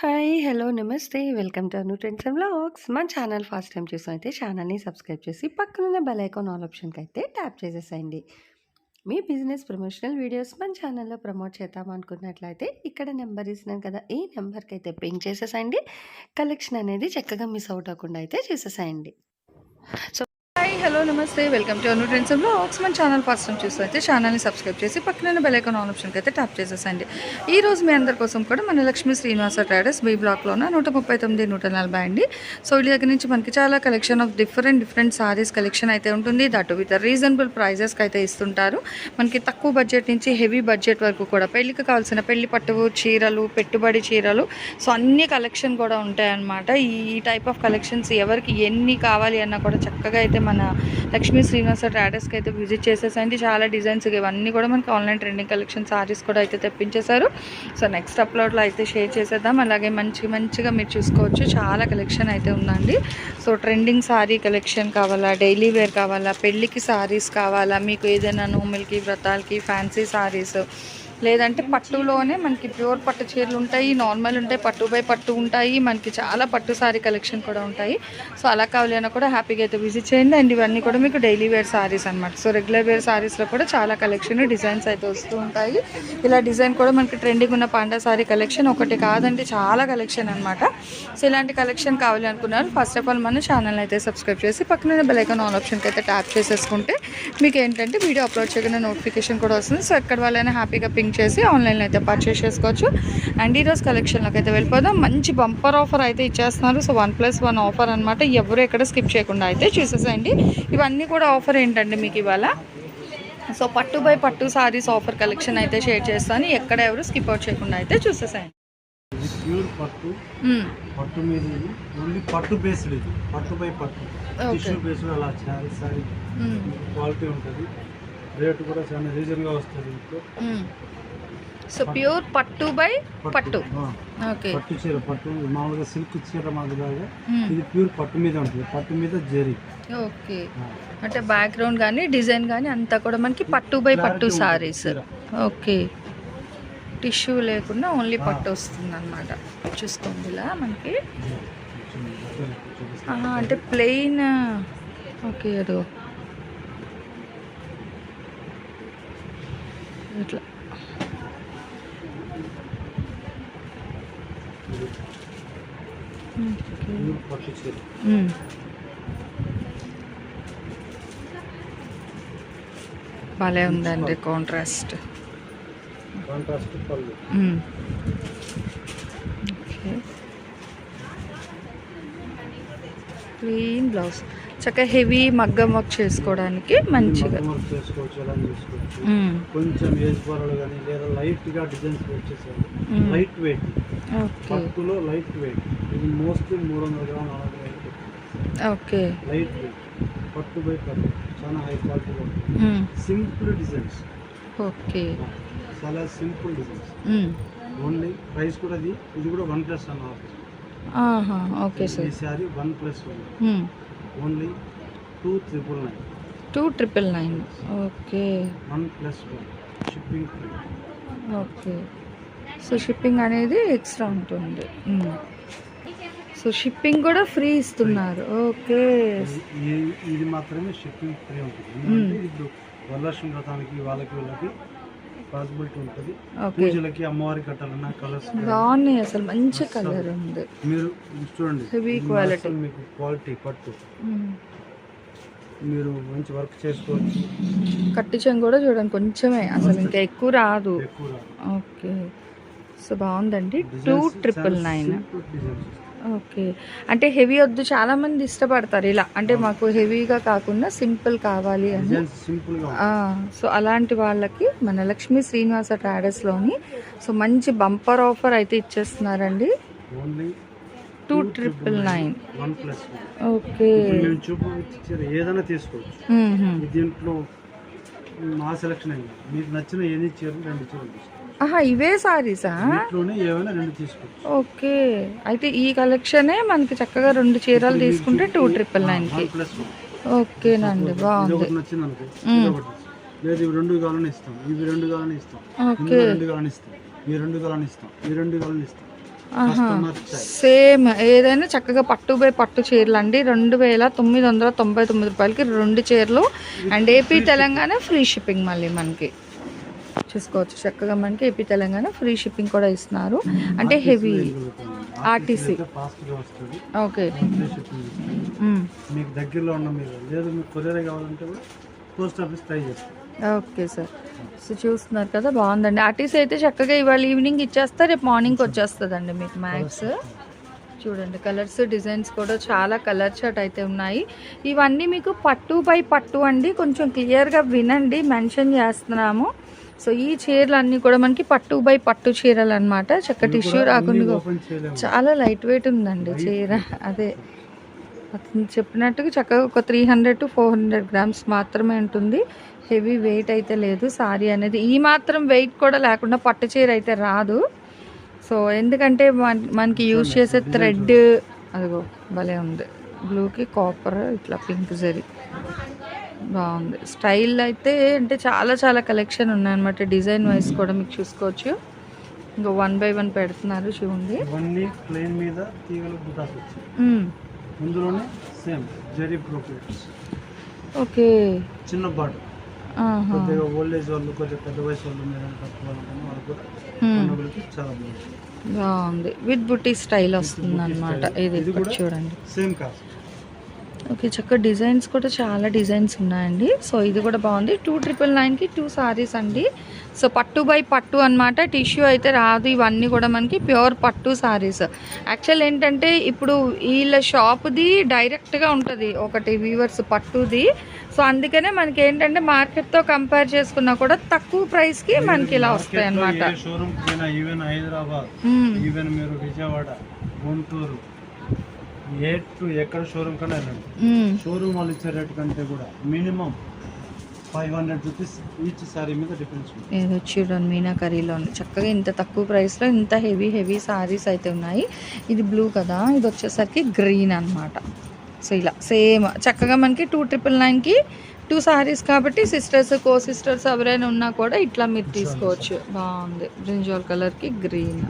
Hi! Hello! నమస్తే. Welcome to Anu trends and vlogs. మన channel first time చూసినైతే ఛానల్‌ని subscribe చేసి పక్కనున్న బెల్ ఐకాన్ ఆల్ ఆప్షన్‌కైతే ట్యాప్ చేసేసేయండి. మీ బిజినెస్ ప్రమోషనల్ వీడియోస్ మన ఛానల్‌లో ప్రమోట్ చేద్దామనుకున్నట్లయితే ఇక్కడ నెంబర్ ఇస్తున్నాను కదా! ఈ నెంబర్‌కైతే పింగ్ చేసేసేయండి. కలెక్షన్ అనేది చక్కగా మిస్ అవుట్ అవ్వకుండా అయితే చేసేసేయండి. So hi! హలో! నమస్తే. Welcome to Anu trends and vlogs. మన ఛానల్ ఫస్ట్ టైం చూస్తే ఛానల్‌ని సబ్స్క్రైబ్ చేసి పక్కనున్న బెల్ ఐకాన్ ఆల్ ఆప్షన్‌కి అయితే ట్యాప్ చేసేసండి. ఈరోజు మీ అందరి కోసం కూడా మన లక్ష్మీ శ్రీనివాస ట్రేడర్స్ బి బ్లాక్‌లోన 139, 140 అండి. సో వీళ్ళ దగ్గర నుంచి మనకి చాలా collection of different saris collection అయితే ఉంటుంది. దట్ విత్ రీజనబుల్ ప్రైజెస్కి అయితే ఇస్తుంటారు. మనకి తక్కువ బడ్జెట్ నుంచి హెవీ బడ్జెట్ వరకు కూడా పెళ్లికి కావాల్సిన పెళ్లి పట్టు చీరలు, పెట్టుబడి చీరలు, సో అన్ని కలెక్షన్ కూడా ఉంటాయన్నమాట. ఈ టైప్ ఆఫ్ కలెక్షన్స్ ఎవరికి ఎన్ని కావాలి అన్నా కూడా చక్కగా అయితే మన లక్ష్మీ శ్రీనివాస ట్రేడర్స్కి అయితే విజిట్ చేసేసండి. చాలా డిజైన్స్ ఇవన్నీ కూడా మనకి ఆన్లైన్ ట్రెండింగ్ కలెక్షన్ సారీస్ కూడా అయితే తెప్పించేశారు. సో నెక్స్ట్ అప్లోడ్లో అయితే షేర్ చేసేద్దాం. అలాగే మంచిగా మీరు చూసుకోవచ్చు, చాలా కలెక్షన్ అయితే ఉందండి. సో ట్రెండింగ్ సారీ కలెక్షన్ కావాలా, డైలీ వేర్ కావాలా, పెళ్ళికి సారీస్ కావాలా, మీకు ఏదైనా నోములకి, వ్రతాలకి ఫ్యాన్సీ సారీస్, లేదంటే పట్టులోనే మనకి ప్యూర్ పట్టు చీరలు ఉంటాయి, నార్మల్ ఉంటాయి, పట్టు బై పట్టు ఉంటాయి, మనకి చాలా పట్టు సారీ కలెక్షన్ కూడా ఉంటాయి. సో అలా కావాలన్నా కూడా హ్యాపీగా అయితే విజిట్ చేయండి. అండ్ ఇవన్నీ కూడా మీకు డైలీ వేర్ సారీస్ అనమాట. సో రెగ్యులర్ వేర్ సారీస్లో కూడా చాలా కలెక్షన్ డిజైన్స్ అయితే వస్తూ ఉంటాయి. ఇలా డిజైన్ కూడా మనకి ట్రెండింగ్ ఉన్న పాండా సారీ కలెక్షన్ ఒకటి కాదండి, చాలా కలెక్షన్ అనమాట. సో ఇలాంటి కలెక్షన్ కావాలి అనుకున్నారు, ఫస్ట్ ఆఫ్ ఆల్ మన ఛానల్ అయితే సబ్స్క్రైబ్ చేసి పక్కన బెల్ ఐకాన్ ఆల్ ఆప్షన్కి అయితే ట్యాప్ చేసేసుకుంటే మీకు ఏంటంటే వీడియో అప్లోడ్ చేయగానే నోటిఫికేషన్ కూడా వస్తుంది. సో ఎక్కడ వాళ్ళైనా హ్యాపీగా పింక్ చేసి ఆన్లైన్లో అయితే పర్చేస్ చేసుకోవచ్చు. అండ్ ఈరోజు కలెక్షన్లోకి అయితే వెళ్ళిపోదాం. మంచి బంపర్ ఆఫర్ అయితే ఇచ్చేస్తున్నారు. సో 1+1 ఆఫర్ అనమాట. ఎవరు ఎక్కడ స్కిప్ చేయకుండా అయితే చూసేసేయండి. ఇవన్నీ కూడా ఆఫర్ ఏంటంటే మీకు ఇవాళ సో పట్టు బై పట్టు సారీస్ ఆఫర్ కలెక్షన్ అయితే షేర్ చేస్తాను. ఎక్కడ ఎవరు స్కిప్ అవుట్ చేయకుండా అయితే చూసేసేయండి. ప్యూర్ పట్టు పట్టు మీద ఓన్లీ పట్టు బేస్డ్, ఇది పట్టు బై పట్టు టిష్యూ బేస్డ్ అలా సారీ క్వాలిటీ ఉంటుంది. రేటు కూడా చాలా రీజన్గా వస్తుంది. సో ప్యూర్ పట్టు బై పట్టు. ఓకే, పట్టు చీర, పట్టు మామూలుగా సిల్క్ చీర మాదిరిగా ఇది ప్యూర్ పట్టు మీద ఉంటుంది. పట్టు మీద జరీ. ఓకే, అంటే బ్యాక్గ్రౌండ్ కానీ డిజైన్ కానీ అంతా కూడా మనకి పట్టు బై పట్టు సారీస్. ఓకే, టిష్యూ లేకుండా ఓన్లీ పట్టు వస్తుంది అనమాట. చూసుకోండి ఇలా మనకి అంటే ప్లెయిన్. ఓకే, అదో ఇట్లా పట్టు చీర భలే ఉందండి, కాంట్రాస్ట్ పళ్ళు. ఓకే, ప్లెయిన్ బ్లౌజ్, చక్కగా హెవీ మగ్గం వర్క్ చేసుకోవడానికి మంచిగా చేసుకోవచ్చు. కొంచెం ఏజ్ పర్వాలేదు కానీ లేదా లైట్ గా డిజైన్స్ వచ్చేసారు. లైట్ వెయిట్ పట్టులో లైట్ వెయిట్. ఇది మోస్ట్లీ 300 గ్రాములు 400 వెయిట్. ఓకే, లైట్ వెయిట్ పట్టు బై పట్టు చాలా హై క్వాలిటీలో సింపుల్ డిజైన్స్. ఓకే, చాలా సింపుల్ డిజైన్స్. ఓన్లీ ప్రైస్ కూడా ఇది కూడా 1+1 ఆఫర్. ఓకే సార్, ఈ sorry 1+1 only 2,999. 2,999. Okay, 1+1 shipping free. Okay, so shipping అనేది ఎక్స్ట్రా ఉంటుంది. సో షిప్పింగ్ కూడా ఫ్రీ ఇస్తున్నారు. ఓకే, ఇది మాత్రమే షిప్పింగ్ ఫ్రీ ఉంటుంది. ఎందుకంటే ఇప్పుడు వరలక్ష్మి వ్రతానికి వీళ్ళకి పాసిబిలిటీ ఉంటుంది. పూజలకి అమ్మవారికి కట్టాలన్నా కలర్స్ బాగున్నాయి, అసలు మంచి కలర్ ఉంది. మీరు చూడండి, హెవీ క్వాలిటీ, మీకు క్వాలిటీ పట్టు మీరు మంచి వర్క్ చేసుకోవచ్చు. కట్టించం కూడా చూడండి కొంచెమే, అసలు ఇంకా ఎక్కువ రాదు. ఓకే, సో బాగుందండి. 2,999. ఓకే, అంటే హెవీ వద్దు, చాలా మంది ఇష్టపడతారు ఇలా, అంటే మాకు హెవీగా కాకుండా సింపుల్ కావాలి అని. సో అలాంటి వాళ్ళకి మన లక్ష్మీ శ్రీనివాస ట్రేడర్స్లోని సో మంచి బంపర్ ఆఫర్ అయితే ఇచ్చేస్తున్నారండి. 2,999. ఓకే, ఏదైనా తీసుకోవచ్చు. దీంట్లో మా సెలక్షన్ అయింది. మీకు నచ్చిన ఎన్ని చీరలు 2 చీరలు తీసుకోవచ్చు. ఇవే సారీసా? ఏమైనా 2 తీసుకోవచ్చు. ఓకే, అయితే ఈ కలెక్షనే మనకి చక్కగా 2 చీరలు తీసుకుంటే 2,999కి. ఓకేనండి, బాగుంది. నచ్చింది అనుకో, లేదు ఇవి 2 కావాలని ఇస్తాం, ఇవి 2 కావాలని ఇస్తాం, 2 కావాలని ఇస్తాం, ఈ 2 కావాలని ఇస్తాం, ఈ 2 కావాలని ఇస్తాం. సేమ్ ఏదైనా చక్కగా పట్టు బై పట్టు చీరలు అండి. 2,999 రూపాయలకి 2 చీరలు. And AP Telangana free shipping. మళ్ళీ మనకి చూసుకోవచ్చు చక్కగా మనకి ఏపీ తెలంగాణ ఫ్రీ షిప్పింగ్ కూడా ఇస్తున్నారు. అంటే హెవీ ఆర్టీసీ. ఓకే, మీకు దగ్గరలో ఉన్న మీరు లేదు మీకు కొరియర్ కావాలంటే కూడా పోస్ట్ ఆఫీస్ ట్రై చేస్తాం. Okay sir. సో చూస్తున్నారు కదా, బాగుందండి. ఆర్టీసీ అయితే చక్కగా ఇవాళ ఈవినింగ్ ఇచ్చేస్తా, రేపు మార్నింగ్కి వచ్చేస్తుందండి మీకు మ్యాక్స్. చూడండి కలర్స్ డిజైన్స్ కూడా చాలా కలర్ చార్ట్ అయితే ఉన్నాయి. ఇవన్నీ మీకు పట్టు బై పట్టు అండి. కొంచెం క్లియర్గా వినండి, మెన్షన్ చేస్తున్నాము. సో ఈ చీరలు అన్నీ కూడా మనకి పట్టు బై పట్టు చీరలు అనమాట. చక్క టిష్యూ రాకుండా చాలా లైట్ వెయిట్ ఉందండి చీర. అదే అతను చెప్పినట్టుగా చక్కగా ఒక 300 to 400 గ్రామ్స్ మాత్రమే ఉంటుంది. హెవీ వెయిట్ అయితే లేదు సారీ అనేది. ఈ మాత్రం వెయిట్ కూడా లేకుండా పట్టు చీర అయితే రాదు. సో ఎందుకంటే మనకి యూజ్ చేసే థ్రెడ్ అదిగో భలే ఉంది. బ్లూకి కాపర్ ఇట్లా పింక్ జరీ బాగుంది. స్టైల్ అయితే అంటే చాలా చాలా కలెక్షన్ ఉన్నాయన్నమాట. డిజైన్ వైజ్ కూడా మీకు చూసుకోవచ్చు. ఇంకా 1 by 1 పెడుతున్నారు చూడండి. ప్లెయిన్ మీద తీగలు బుటాస్ వచ్చాయి. ఇందులోనే సేమ్ జరీ బ్రోకెట్స్. ఓకే, చిన్న బార్డర్. కొద్దిగా ఓల్డ్ ఏజ్ వాళ్ళు, కొద్దిగా పెద్ద వయసు వాళ్ళు మీరు కట్టుకోవాలనుకున్న వాళ్ళు కూడా చాలా బాగుంది. విత్ బుటీ స్టైల్ వస్తుంది అనమాట. ఇది కూడా చూడండి సేమ్ కాస్ట్. ఓకే, చక్క డిజైన్స్ కూడా చాలా డిజైన్స్ ఉన్నాయండి. సో ఇది కూడా బాగుంది. 2,999కి 2 సారీస్ అండి. సో పట్టు బై పట్టు అనమాట. టిష్యూ అయితే రాదు. ఇవన్నీ కూడా మనకి ప్యూర్ పట్టు సారీస్. యాక్చువల్ ఏంటంటే ఇప్పుడు వీళ్ళ షాప్ది డైరెక్ట్గా ఉంటుంది ఒకటి వీవర్స్ పట్టుది. సో అందుకనే మనకి ఏంటంటే మార్కెట్తో కంపేర్ చేసుకున్నా కూడా తక్కువ ప్రైస్కి మనకి ఇలా వస్తాయి అనమాట. ఈవెన్ హైదరాబాద్, ఈవెన్ మీరు విజయవాడ, గుంటూరు, ఎక్కడ షోరూమ్ కన్నా వెళ్ళండి, షోరూమ్ వాళ్ళు ఇచ్చే రేట్ కంటే కూడా మినిమం 500 రూపీస్ ఈచ్ సారీ మీద డిఫరెన్స్ ఉంది. ఏదో చూడండి మీనాకరీలో ఉంది. చక్కగా ఇంత తక్కువ ప్రైస్లో ఇంత హెవీ సారీస్ అయితే ఉన్నాయి. ఇది బ్లూ కదా, ఇది వచ్చేసరికి గ్రీన్ అనమాట. సో ఇలా సేమ్ చక్కగా మనకి 2,999కి 2 సారీస్ కాబట్టి సిస్టర్స్ కో సిస్టర్స్ ఎవరైనా ఉన్నా కూడా ఇట్లా మీరు తీసుకోవచ్చు. బాగుంది. బ్రింజాల్ కలర్కి గ్రీన్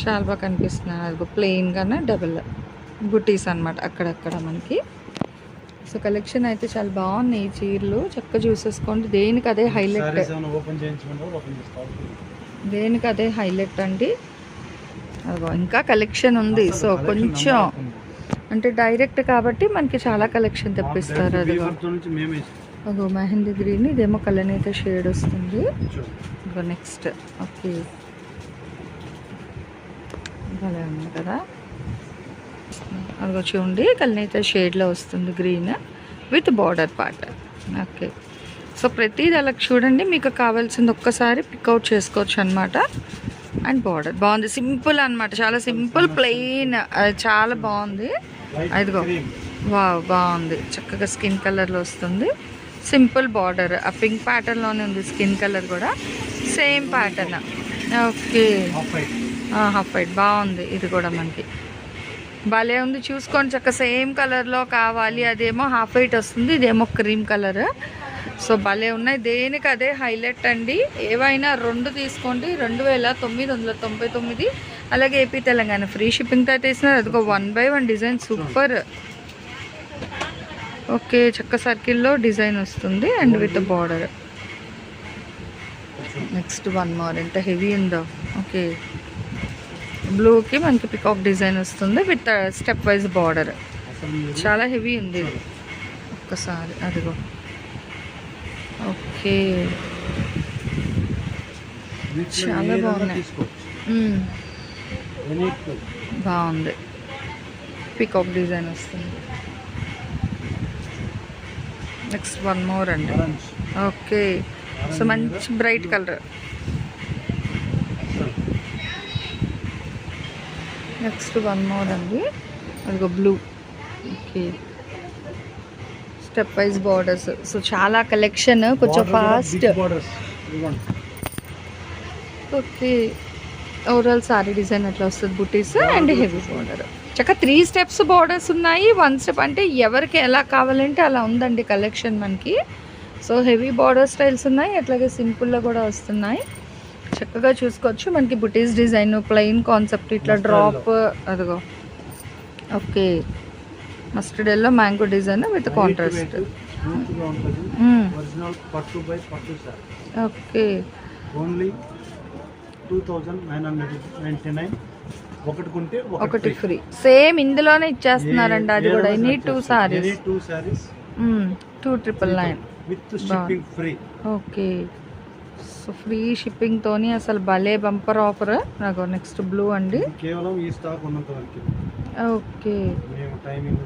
చాలా బాగా కనిపిస్తున్నాయి. అది ప్లెయిన్ గానే డబుల్ బుటీస్ అనమాట అక్కడక్కడ మనకి. సో కలెక్షన్ అయితే చాలా బాగున్నాయి. ఈ చీరలు చక్కగా చూసేసుకోండి. దేనికి అదే హైలైట్, దేనికి అదే హైలైట్ అండి. అదిగో ఇంకా కలెక్షన్ ఉంది. సో కొంచెం అంటే డైరెక్ట్ కాబట్టి మనకి చాలా కలెక్షన్ తెప్పిస్తారు. అదిగో అదిగో మెహందీ గ్రీన్, ఇదేమో కలనేత షేడ్ వస్తుంది. ఇదిగో నెక్స్ట్ ఓకే భలే ఉంది కదా. అదిగో చూడండి కలనేత షేడ్లో వస్తుంది green with border part. Okay, so ప్రతిది అలా చూడండి. మీకు కావాల్సింది ఒక్కసారి పిక్అవుట్ చేసుకోవచ్చు అనమాట. అండ్ బార్డర్ బాగుంది, సింపుల్ అనమాట. చాలా సింపుల్ ప్లెయిన్, చాలా బాగుంది. అదిగో వావ్ బాగుంది. చక్కగా స్కిన్ కలర్లో వస్తుంది. సింపుల్ బార్డర్, ఆ పింక్ ప్యాటర్న్లోనే ఉంది. స్కిన్ కలర్ కూడా same pattern. Okay, half white బాగుంది. ఇది కూడా మనకి భలే ఉంది. చూసుకోండి చక్క సేమ్ కలర్లో కావాలి. అదేమో హాఫ్ వైట్ వస్తుంది, ఇదేమో క్రీమ్ కలర్. సో భలే ఉన్నాయి. దేనికి అదే హైలైట్ అండి. ఏవైనా 2 తీసుకోండి. 2,999. అలాగే ఏపీ తెలంగాణ ఫ్రీ షిప్పింగ్తో అయితే ఇస్తున్నారు. అదిగో 1 by 1 డిజైన్ సూపర్. ఓకే, చక్క సర్కిల్లో డిజైన్ వస్తుంది and with border. Next 1 more. ఎంత హెవీ ఉందో. ఓకే, బ్లూకి మనకి పికాక్ డిజైన్ వస్తుంది విత్ స్టెప్ వైజ్ బార్డర్. చాలా హెవీ ఉంది ఒక్కసారి. అదిగో ఓకే చాలా బాగున్నాయి. బాగుంది. పికాక్ డిజైన్ వస్తుంది. నెక్స్ట్ 1 more అండి. ఓకే, సో మంచి బ్రైట్ కలర్. నెక్స్ట్ 1 more అండి. అదిగో blue. Okay, step wise borders. So చాలా కలెక్షన్, కొంచెం fast. Okay, overall sorry design అట్లా వస్తుంది. బుటీస్ అండ్ హెవీ బార్డర్. చక్కగా 3 steps బార్డర్స్ ఉన్నాయి. 1 step అంటే ఎవరికి ఎలా కావాలంటే అలా ఉందండి కలెక్షన్ మనకి. సో హెవీ బార్డర్ స్టైల్స్ ఉన్నాయి, అట్లాగే సింపుల్లో కూడా వస్తున్నాయి. చక్కగా చూసుకోవచ్చు. మనకి బుటీస్ డిజైన్, ప్లెయిన్ కాన్సెప్ట్, ఇట్లా డ్రాప్, అదిగో okay mustard yellow mango design with contrast. Original పట్టు బై పట్టు సార్. Okay only 2999. ఒకటి కొంటే ఒకటి ఫ్రీ. సేమ్ ఇందులోనే ఇచ్చేస్తున్నారండి. అది కూడా any 2 saris 2,999 with shipping free. Okay so free shipping తోని అసలు భలే బంపర్ ఆఫర్. నాకు నెక్స్ట్ బ్లూ అండి. కేవలం ఈ స్టాక్ ఉన్నంత వరకు. ఓకే మేము టైమింగ్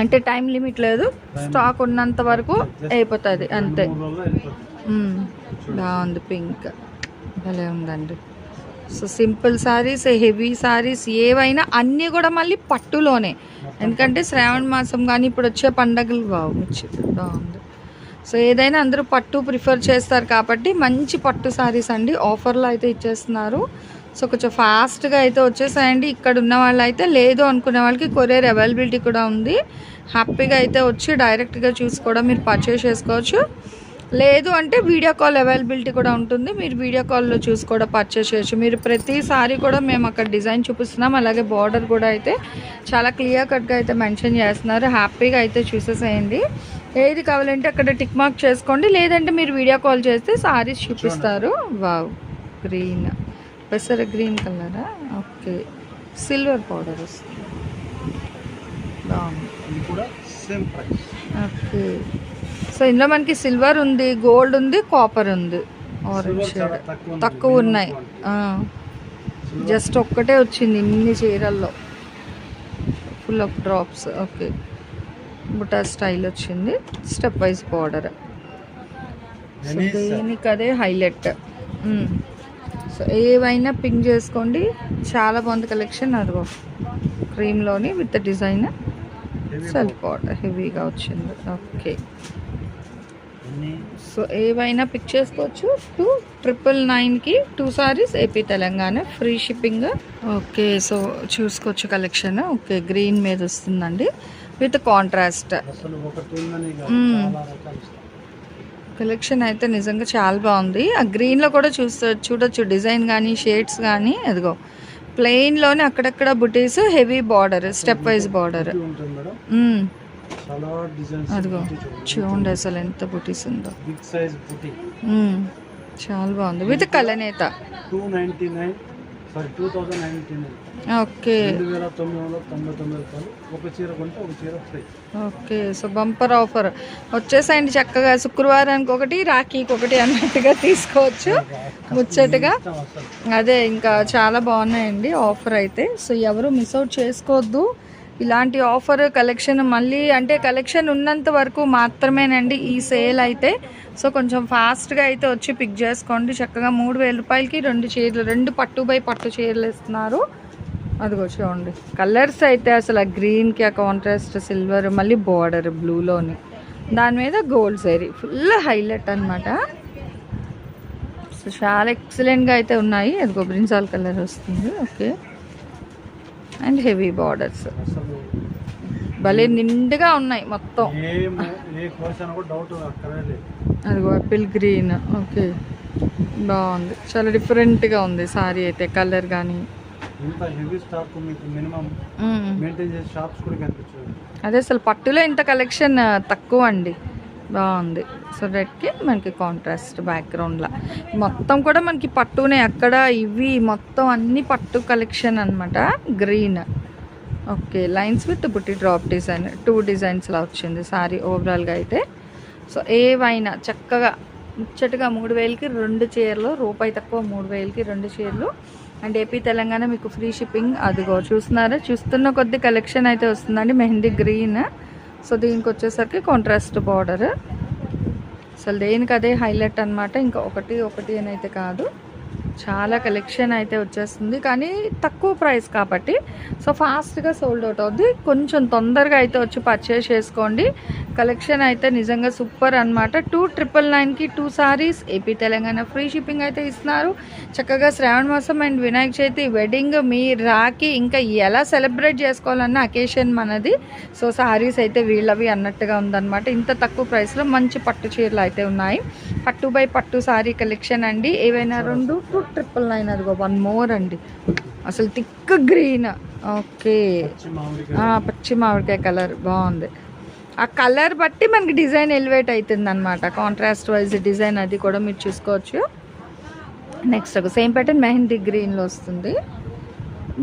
అంటే టైం లిమిట్ లేదు, స్టాక్ ఉన్నంత వరకు అయిపోతుంది అంతే. బాగుంది పింక్, భలే ఉందండి. So simple saris, heavy saris ఏవైనా అన్నీ కూడా మళ్ళీ పట్టులోనే, ఎందుకంటే శ్రావణ మాసం కానీ ఇప్పుడు వచ్చే పండగలు బాగుంది. సో ఏదైనా అందరూ పట్టు ప్రిఫర్ చేస్తారు కాబట్టి మంచి పట్టు సారీస్ అండి ఆఫర్లో అయితే ఇచ్చేస్తున్నారు. సో కొంచెం ఫాస్ట్గా అయితే వచ్చేసాయండి. ఇక్కడ ఉన్న వాళ్ళు అయితే లేదు అనుకునే వాళ్ళకి కొరియర్ అవైలబిలిటీ కూడా ఉంది. హ్యాపీగా అయితే వచ్చి డైరెక్ట్గా చూసి కూడా మీరు పర్చేస్ చేసుకోవచ్చు. లేదు అంటే వీడియో కాల్ అవైలబిలిటీ కూడా ఉంటుంది, మీరు వీడియో కాల్లో చూసి కూడా పర్చేస్ చేయొచ్చు. మీరు ప్రతిసారి కూడా మేము అక్కడ డిజైన్ చూపిస్తున్నాం, అలాగే బార్డర్ కూడా అయితే చాలా క్లియర్ కట్గా అయితే మెన్షన్ చేస్తున్నారు. హ్యాపీగా అయితే చూసేసేయండి. ఏది కావాలంటే అక్కడ టిక్ మార్క్ చేసుకోండి, లేదంటే మీరు వీడియో కాల్ చేస్తే సారీస్ చూపిస్తారు. వావ్ గ్రీన్, పెసర గ్రీన్ కలరా, ఓకే సిల్వర్ పౌడర్ వస్తుంది, బాగుంది. ఓకే సో ఇందులో మనకి సిల్వర్ ఉంది, గోల్డ్ ఉంది, కాపర్ ఉంది, ఆరెంజ్ షేడ్ తక్కువ ఉన్నాయి. జస్ట్ ఒక్కటే వచ్చింది ఇన్ని చీరల్లో, ఫుల్ ఆఫ్ డ్రాప్స్. ఓకే బుటా స్టైల్ వచ్చింది, స్టెప్ వైజ్ బార్డర్. సో దేనికి అదే హైలైట్. సో ఏవైనా పింక్ చేసుకోండి, చాలా బాగుంది కలెక్షన్. అదిగో క్రీమ్లోని విత్ డిజైన్ సెల్ఫ్ బార్డర్ హెవీగా వచ్చింది. ఓకే సో ఏవైనా పిక్ చేసుకోవచ్చు. 2,999కి 2 saris AP Telangana free shipping. Okay so చూసుకోవచ్చు కలెక్షన్. ఓకే గ్రీన్ మీద వస్తుందండి విత్ కాంట్రాస్ట్. కలెక్షన్ అయితే నిజంగా చాలా బాగుంది. ఆ గ్రీన్లో కూడా చూడొచ్చు డిజైన్ కానీ షేడ్స్ కానీ. అదిగో ప్లెయిన్లోనే అక్కడక్కడ బుటీస్, heavy border, step wise border. అదిగో చూడండి అసలు ఎంత బుటీస్ ఉందో, చాలా బాగుంది విత్ కలనేత. 299 సారీ 2099. ఓకే 2,999 ఒక చీర కొంటే ఒక చీర free. Okay so bumper offer వచ్చేసాయండి. చక్కగా శుక్రవారానికి ఒకటి, రాఖీకి ఒకటి అన్నట్టుగా తీసుకోవచ్చు ముచ్చటగా. అదే ఇంకా చాలా బాగున్నాయండి ఆఫర్ అయితే. సో ఎవరు మిస్ అవుట్ చేసుకోవద్దు ఇలాంటి ఆఫర్. కలెక్షన్ మళ్ళీ అంటే కలెక్షన్ ఉన్నంత వరకు మాత్రమేనండి ఈ సేల్ అయితే. సో కొంచెం ఫాస్ట్గా అయితే వచ్చి పిక్ చేసుకోండి. చక్కగా 3,000 రూపాయలకి 2 చీరలు, 2 పట్టు బై పట్టు చీరలు ఇస్తున్నారు. అదిగో చూడండి కలర్స్ అయితే అసలు ఆ గ్రీన్కి ఆ కాంట్రాస్ట్ సిల్వర్, మళ్ళీ బార్డర్ బ్లూలోని, దాని మీద గోల్డ్ సారీ, ఫుల్ హైలైట్ అనమాట. సో చాలా ఎక్సలెంట్గా అయితే ఉన్నాయి. అదిగో బ్రింజాల్ కలర్ వస్తుంది. ఓకే అండ్ హెవీ బార్డర్స్ భలే నిండుగా ఉన్నాయి మొత్తం. అదిగో ఆపిల్ గ్రీన్. ఓకే బాగుంది, చాలా డిఫరెంట్గా ఉంది సారీ అయితే. కలర్ కానీ అదే అసలు పట్టులో ఇంత కలెక్షన్ తక్కువ అండి, బాగుంది. సో రెడ్కి మనకి కాంట్రాస్ట్ బ్యాక్గ్రౌండ్లో మొత్తం కూడా మనకి పట్టునే. అక్కడ ఇవి మొత్తం అన్ని పట్టు కలెక్షన్ అనమాట. గ్రీన్ ఓకే లైన్స్ విత్ బుట్టి డ్రాప్ డిజైన్, 2 డిజైన్స్లా వచ్చింది సారీ ఓవరాల్గా అయితే. సో ఏవైనా చక్కగా ముచ్చటగా 3,000కి 2 చీరలు, రూపాయి తక్కువ 3,000కి 2 చీరలు. అండ్ ఏపీ తెలంగాణ మీకు ఫ్రీ షిప్పింగ్. అదిగో చూస్తున్నారా, చూస్తున్న కొద్ది కలెక్షన్ అయితే వస్తుందండి. మెహందీ గ్రీన్. సో దీనికి వచ్చేసరికి కాంట్రాస్ట్ బార్డర్. అసలు దేనికి అదే హైలైట్ అనమాట. ఇంకా ఒకటి అని అయితే కాదు, చాలా కలెక్షన్ అయితే వచ్చేస్తుంది, కానీ తక్కువ ప్రైస్ కాబట్టి సో ఫాస్ట్గా సోల్డ్ అవుట్ అవుద్ది. కొంచెం తొందరగా అయితే వచ్చి పర్చేస్ చేసుకోండి. కలెక్షన్ అయితే నిజంగా సూపర్ అనమాట. 2,999కి 2 saris, AP Telangana free shipping అయితే ఇస్తున్నారు. చక్కగా శ్రావణ మాసం అండ్ వినాయక చవితి, వెడ్డింగ్, మీ రాఖీ, ఇంకా ఎలా సెలబ్రేట్ చేసుకోవాలన్న అకేషన్ మనది. సో సారీస్ అయితే వీళ్ళవి అన్నట్టుగా ఉందన్నమాట. ఇంత తక్కువ ప్రైస్లో మంచి పట్టు చీరలు అయితే ఉన్నాయి. పట్టు బై పట్టు సారీ కలెక్షన్ అండి. ఏవైనా 2,999, అదిగో 1 మోర్ అండి. అసలు థిక్ గ్రీన్, ఓకే, పచ్చి మామిడికాయ కలర్ బాగుంది. ఆ కలర్ బట్టి మనకి డిజైన్ ఎలివేట్ అవుతుంది అనమాట. కాంట్రాస్ట్ వైజ్ డిజైన్ అది కూడా మీరు చూసుకోవచ్చు. నెక్స్ట్ ఒక సేమ్ ప్యాటర్న్ మెహందీ గ్రీన్లో వస్తుంది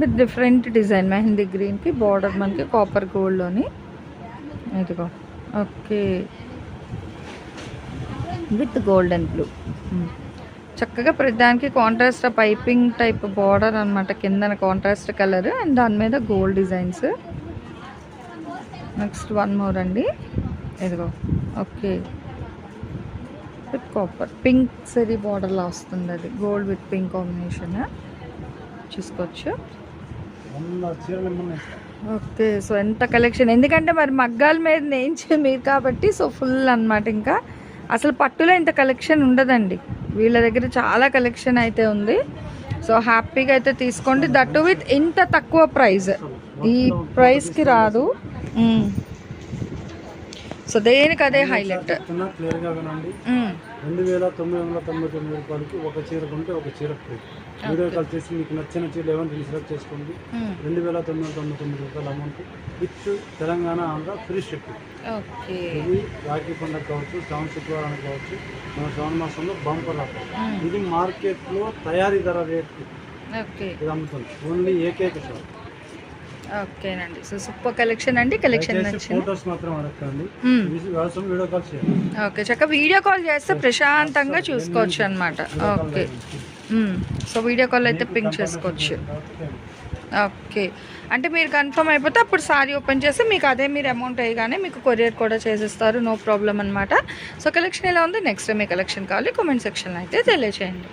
విత్ డిఫరెంట్ డిజైన్. మెహందీ గ్రీన్కి బార్డర్ మనకి కాపర్ గోల్డ్లోని, ఇదిగో, ఓకే, విత్ గోల్డెన్ బ్లూ. చక్కగా ప్రతిదానికి కాంట్రాస్ట్ పైపింగ్ టైప్ బార్డర్ అనమాట. కిందన కాంట్రాస్ట్ కలర్ అండ్ దాని మీద గోల్డ్ డిజైన్స్. నెక్స్ట్ 1 మోర్ అండి, ఇదిగో, ఓకే, విత్ కాపర్ పింక్ సరీ బార్డర్లా వస్తుంది. అది గోల్డ్ విత్ పింక్ కాంబినేషన్ చూసుకోవచ్చు. ఓకే, సో ఎంత కలెక్షన్, ఎందుకంటే మరి మగ్గాల మీద నేయించే మీరు కాబట్టి సో ఫుల్ అనమాట. ఇంకా అసలు పట్టులో ఇంత కలెక్షన్ ఉండదండి, వీళ్ళ దగ్గర చాలా కలెక్షన్ అయితే ఉంది. సో హ్యాపీగా అయితే తీసుకోండి, దట్టు విత్ ఇంత తక్కువ ప్రైస్. ఈ ప్రైస్కి రాదు. సో దేనికి అదే హైలైట్. క్లియర్గా వినండి, 2,999 రూపాయలకి ఒక చీర కొంటే ఒక చీర ఫ్రీ. వీడియో కాల్ చేసి మీకు నచ్చిన చీరలు ఏమైనా రిసర్చ్ చేసుకోండి. 2,999 రూపాయల amount with Telangana, Andhra free shipping. ఇది రాఖీ పండుగ కావచ్చు, శ్రావణ శుక్రవారం కావచ్చు, మన శ్రావణ మాసంలో బంపర్ ఆఫర్. ఇది మార్కెట్లో తయారీ ధర రేట్ ఇది అమ్ముతుంది, ఓన్లీ ఏకైక షాప్. ఓకేనండి, సో సూపర్ కలెక్షన్ అండి. కలెక్షన్ నచ్చింది, ఫోటోస్ మాత్రం అడగండి, వీడియో కాల్ చేయండి. ఓకే, చక్కగా వీడియో కాల్ చేస్తే ప్రశాంతంగా చూసుకోవచ్చు అనమాట. ఓకే, సో వీడియో కాల్ అయితే పింక్ చేసుకోవచ్చు. ఓకే, అంటే మీరు కన్ఫర్మ్ అయిపోతే అప్పుడు సారీ ఓపెన్ చేస్తే మీకు అదే మీరు అమౌంట్ అయ్యగానే మీకు కొరియర్ కూడా చేసేస్తారు, నో ప్రాబ్లం అనమాట. సో కలెక్షన్ ఎలా ఉంది, నెక్స్ట్ మీ కలెక్షన్ కావాలి కామెంట్ సెక్షన్లో అయితే తెలియచేయండి.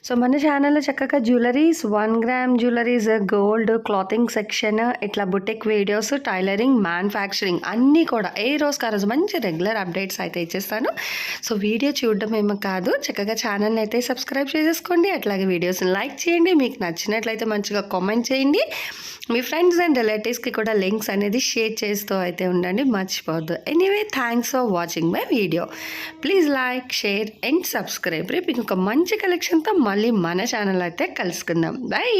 సో మన ఛానల్లో చక్కగా jewelleries, 1 gram jewelleries, gold, clothing section, ఇట్లా బుటిక్ వీడియోస్, టైలరింగ్, మ్యానుఫ్యాక్చరింగ్ అన్నీ కూడా ఏ రోజుకి ఆ రోజు మంచి రెగ్యులర్ అప్డేట్స్ అయితే ఇచ్చేస్తాను. సో వీడియో చూడడం ఏమో కాదు, చక్కగా ఛానల్ని అయితే సబ్స్క్రైబ్ చేసేసుకోండి. అట్లాగే వీడియోస్ని లైక్ చేయండి, మీకు నచ్చినట్లయితే మంచిగా కామెంట్ చేయండి. మీ ఫ్రెండ్స్ అండ్ రిలేటివ్స్కి కూడా లింక్స్ అనేది షేర్ చేస్తూ అయితే ఉండండి, మర్చిపోవద్దు. Anyway, thanks for watching my video. Please like, share and subscribe. రేపు ఇంకొక మంచి కలెక్షన్తో మళ్ళీ మన ఛానల్ అయితే కలుసుకుందాం. బై.